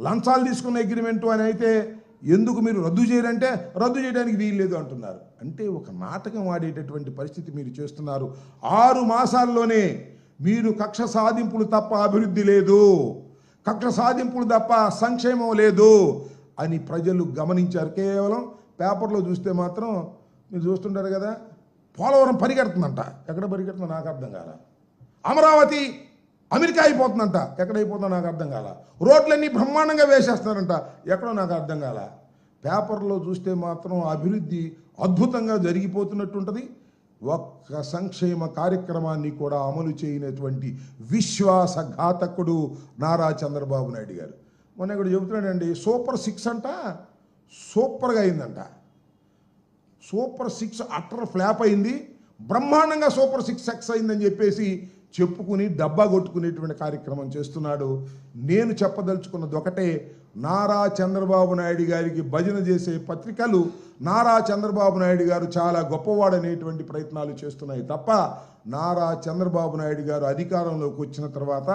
లంచాలు తీసుకున్న అగ్రిమెంటు అని అయితే ఎందుకు మీరు రద్దు చేయరంటే రద్దు చేయడానికి వీలు లేదు అంటున్నారు. అంటే ఒక నాటకం ఆడేటటువంటి పరిస్థితి మీరు చేస్తున్నారు. 6 మాసాల్లోనే మీరు కక్ష సాధింపులు తప్ప అభివృద్ధి లేదు, కక్ష సాధింపులు తప్ప సంక్షేమం లేదు అని ప్రజలు గమనించారు. కేవలం పేపర్లో చూస్తే మాత్రం మీరు చూస్తుంటారు కదా, పోలవరం పరిగెడుతుందంట. ఎక్కడ పరిగెడుతుందో నాకు అర్థం కాల. అమరావతి అమెరికా అయిపోతుందంట. ఎక్కడైపోతుందో నాకు అర్థం కాల. రోడ్లన్నీ బ్రహ్మాండంగా వేసేస్తున్నారంట. ఎక్కడో నాకు అర్థం కాల. పేపర్లో చూస్తే మాత్రం అభివృద్ధి అద్భుతంగా జరిగిపోతున్నట్టుంటుంది. ఒక్క సంక్షేమ కార్యక్రమాన్ని కూడా అమలు చేయనటువంటి విశ్వాసఘాతకుడు నారా చంద్రబాబు నాయుడు గారు. మొన్న ఇక్కడ చెబుతున్నాడండి, సూపర్ 6 అంట, సూపర్గా అయిందంట. సూపర్ 6 అట్టర్ ఫ్లాప్ అయింది, బ్రహ్మాండంగా సూపర్ 6 సక్సెస్ అయిందని చెప్పేసి చెప్పుకుని డబ్బా కొట్టుకునేటువంటి కార్యక్రమం చేస్తున్నాడు. నేను చెప్పదలుచుకున్నది ఒకటే, నారా చంద్రబాబు నాయుడు గారికి భజన చేసే పత్రికలు నారా చంద్రబాబు నాయుడు గారు చాలా గొప్పవాడనేటువంటి ప్రయత్నాలు చేస్తున్నాయి తప్ప, నారా చంద్రబాబు నాయుడు గారు అధికారంలోకి వచ్చిన తర్వాత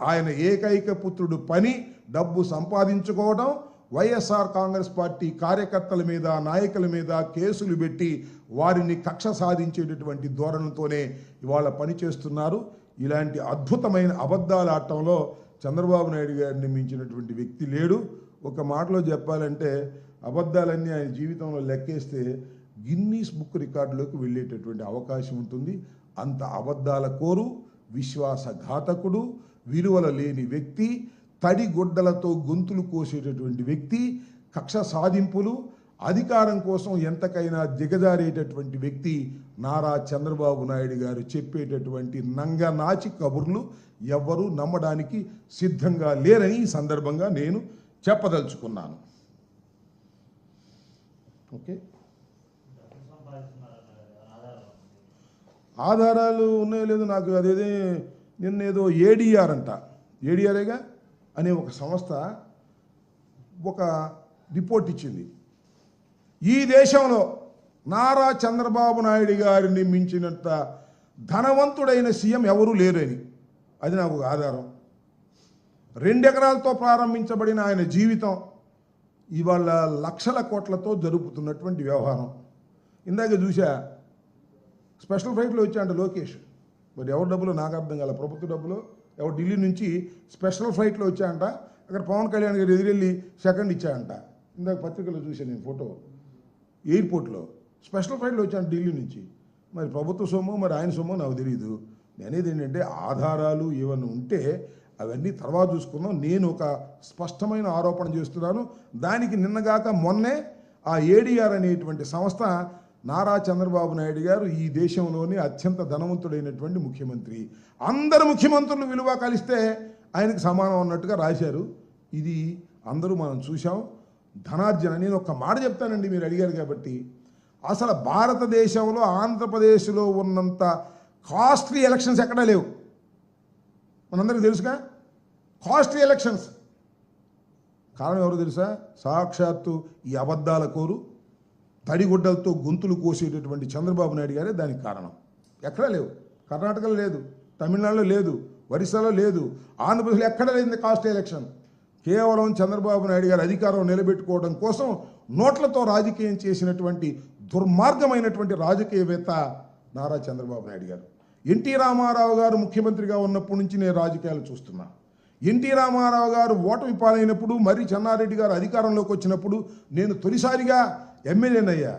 ఆయన ఏకైక పుత్రుడు పని డబ్బు సంపాదించుకోవడం, వైఎస్ఆర్ కాంగ్రెస్ పార్టీ కార్యకర్తల మీద నాయకుల మీద కేసులు పెట్టి వారిని కక్ష సాధించేటటువంటి ధోరణితోనే ఇవాళ పనిచేస్తున్నారు. ఇలాంటి అద్భుతమైన అబద్ధాల ఆటంలో చంద్రబాబు నాయుడు గారిని మించినటువంటి వ్యక్తి లేడు. ఒక మాటలో చెప్పాలంటే అబద్ధాలన్నీ ఆయన జీవితంలో లెక్కేస్తే గిన్నీస్ బుక్ రికార్డులోకి వెళ్ళేటటువంటి అవకాశం ఉంటుంది. అంత అబద్ధాల కోరు, విశ్వాసఘాతకుడు, విలువల లేని వ్యక్తి, తడిగుడ్డలతో గొంతులు కోసేటటువంటి వ్యక్తి, కక్ష సాధింపులు, అధికారం కోసం ఎంతకైనా దిగజారేటటువంటి వ్యక్తి నారా చంద్రబాబు నాయుడు గారు చెప్పేటటువంటి నంగనాచి కబుర్లు ఎవ్వరూ నమ్మడానికి సిద్ధంగా లేరని ఈ సందర్భంగా నేను చెప్పదలుచుకున్నాను. ఓకే, ఆధారాలు ఉన్నాయో లేదో నాకు అదేదే నిన్నేదో ఏడీఆర్ అంట, ఏడీఆర్ఏగా అనే ఒక సంస్థ ఒక రిపోర్ట్ ఇచ్చింది. ఈ దేశంలో నారా చంద్రబాబు నాయుడు గారిని మించినంత ధనవంతుడైన సీఎం ఎవరూ లేరని. అది నాకు ఒక ఆధారం. 2 ఎకరాలతో ప్రారంభించబడిన ఆయన జీవితం ఇవాళ లక్షల కోట్లతో జరుపుతున్నటువంటి వ్యవహారం. ఇందాక చూసా, స్పెషల్ ఫ్లైట్లో వచ్చాయంట లోకేష్. మరి ఎవరి డబ్బులో నాకు అర్థం కాల, ప్రభుత్వ డబ్బులో ఎవరు ఢిల్లీ నుంచి స్పెషల్ ఫ్లైట్లో వచ్చాయంట. అక్కడ పవన్ కళ్యాణ్ గారు ఎదురెళ్ళి సెకండ్ ఇచ్చాయంట. ఇందాక పత్రికలో చూశాను నేను ఫోటో. ఎయిర్పోర్ట్లో స్పెషల్ ఫ్లైట్లో వచ్చాను ఢిల్లీ నుంచి. మరి ప్రభుత్వ సొమ్ము మరి ఆయన సొమ్ము నాకు తెలియదు. నేనేది ఏంటంటే ఆధారాలు ఏమన్నా ఉంటే అవన్నీ తర్వాత చూసుకుందాం. నేను ఒక స్పష్టమైన ఆరోపణ చేస్తున్నాను. దానికి నిన్నగాక మొన్నే ఆ ఏడీఆర్ అనేటువంటి సంస్థ నారా చంద్రబాబు నాయుడు గారు ఈ దేశంలోని అత్యంత ధనవంతుడైనటువంటి ముఖ్యమంత్రి, అందరు ముఖ్యమంత్రులు విలువ కలిస్తే ఆయనకు సమానం అన్నట్టుగా రాశారు. ఇది అందరూ మనం చూసాం. ధనార్జన. నేను ఒక మాట చెప్తానండి, మీరు అడిగారు కాబట్టి. అసలు భారతదేశంలో ఆంధ్రప్రదేశ్లో ఉన్నంత కాస్ట్లీ ఎలక్షన్స్ ఎక్కడా లేవు. మనందరికీ తెలుసుగా కాస్ట్లీ ఎలక్షన్స్. కారణం ఎవరో తెలుసా? సాక్షాత్తు ఈ అబద్ధాల కోరు, తడిగుడ్డలతో గొంతులు కోసేటటువంటి చంద్రబాబు నాయుడు గారే దానికి కారణం. ఎక్కడా లేవు. కర్ణాటకలో లేదు, తమిళనాడులో లేదు, ఒరిస్సాలో లేదు, ఆంధ్రప్రదేశ్లో ఎక్కడ లేదు కాస్ట్లీ ఎలక్షన్. కేవలం చంద్రబాబు నాయుడు గారు అధికారం నిలబెట్టుకోవడం కోసం నోట్లతో రాజకీయం చేసినటువంటి దుర్మార్గమైనటువంటి రాజకీయవేత్త నారా చంద్రబాబు నాయుడు గారు. ఎన్టీ రామారావు గారు ముఖ్యమంత్రిగా ఉన్నప్పటి నుంచి నేను రాజకీయాలు చూస్తున్నా. ఎన్టీ రామారావు గారు ఓటమి పాలైనప్పుడు, మరి చెన్నారెడ్డి గారు అధికారంలోకి వచ్చినప్పుడు నేను తొలిసారిగా ఎమ్మెల్యేనయ్యా.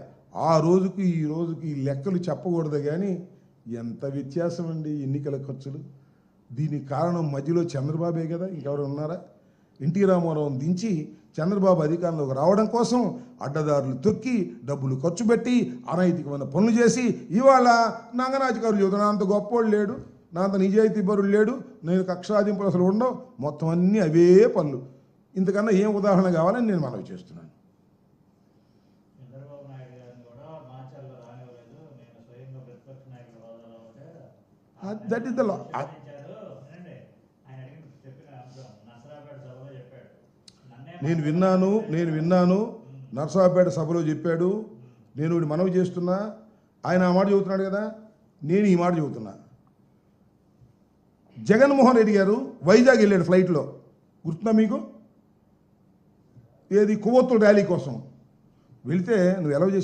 ఆ రోజుకి ఈ రోజుకి లెక్కలు చెప్పకూడదు, కానీ ఎంత వ్యత్యాసం అండి ఎన్నికల ఖర్చులు. దీనికి కారణం మధ్యలో చంద్రబాబే కదా, ఇంకెవరు ఉన్నారా? ఎన్టీ రామారావును దించి చంద్రబాబు అధికారంలోకి రావడం కోసం అడ్డదారులు తొక్కి డబ్బులు ఖర్చు పెట్టి అనైతికమైన పనులు చేసి ఇవాళ నంగనాచికారు చెబుతున్నా అంత గొప్పోడు లేడు, నా అంత నిజాయితీ పరుడు లేడు, నేను కక్షాదింపులు అసలు ఉండవు, మొత్తం అన్నీ అవే పనులు. ఇంతకన్నా ఏం ఉదాహరణ కావాలని నేను మనవి చేస్తున్నాను. That is the law. నేను విన్నాను నర్సాపేట సభలో చెప్పాడు. నేను మనవి చేస్తున్నా, ఆయన ఆ మాట చెబుతున్నాడు కదా, నేను ఈ మాట చెబుతున్నా. జగన్మోహన్ రెడ్డి గారు వైజాగ్ వెళ్ళాడు ఫ్లైట్లో. గుర్తుందా మీకు? ఏది కొవ్వొత్తుల ర్యాలీ కోసం వెళితే నువ్వు ఎలా చేసావు?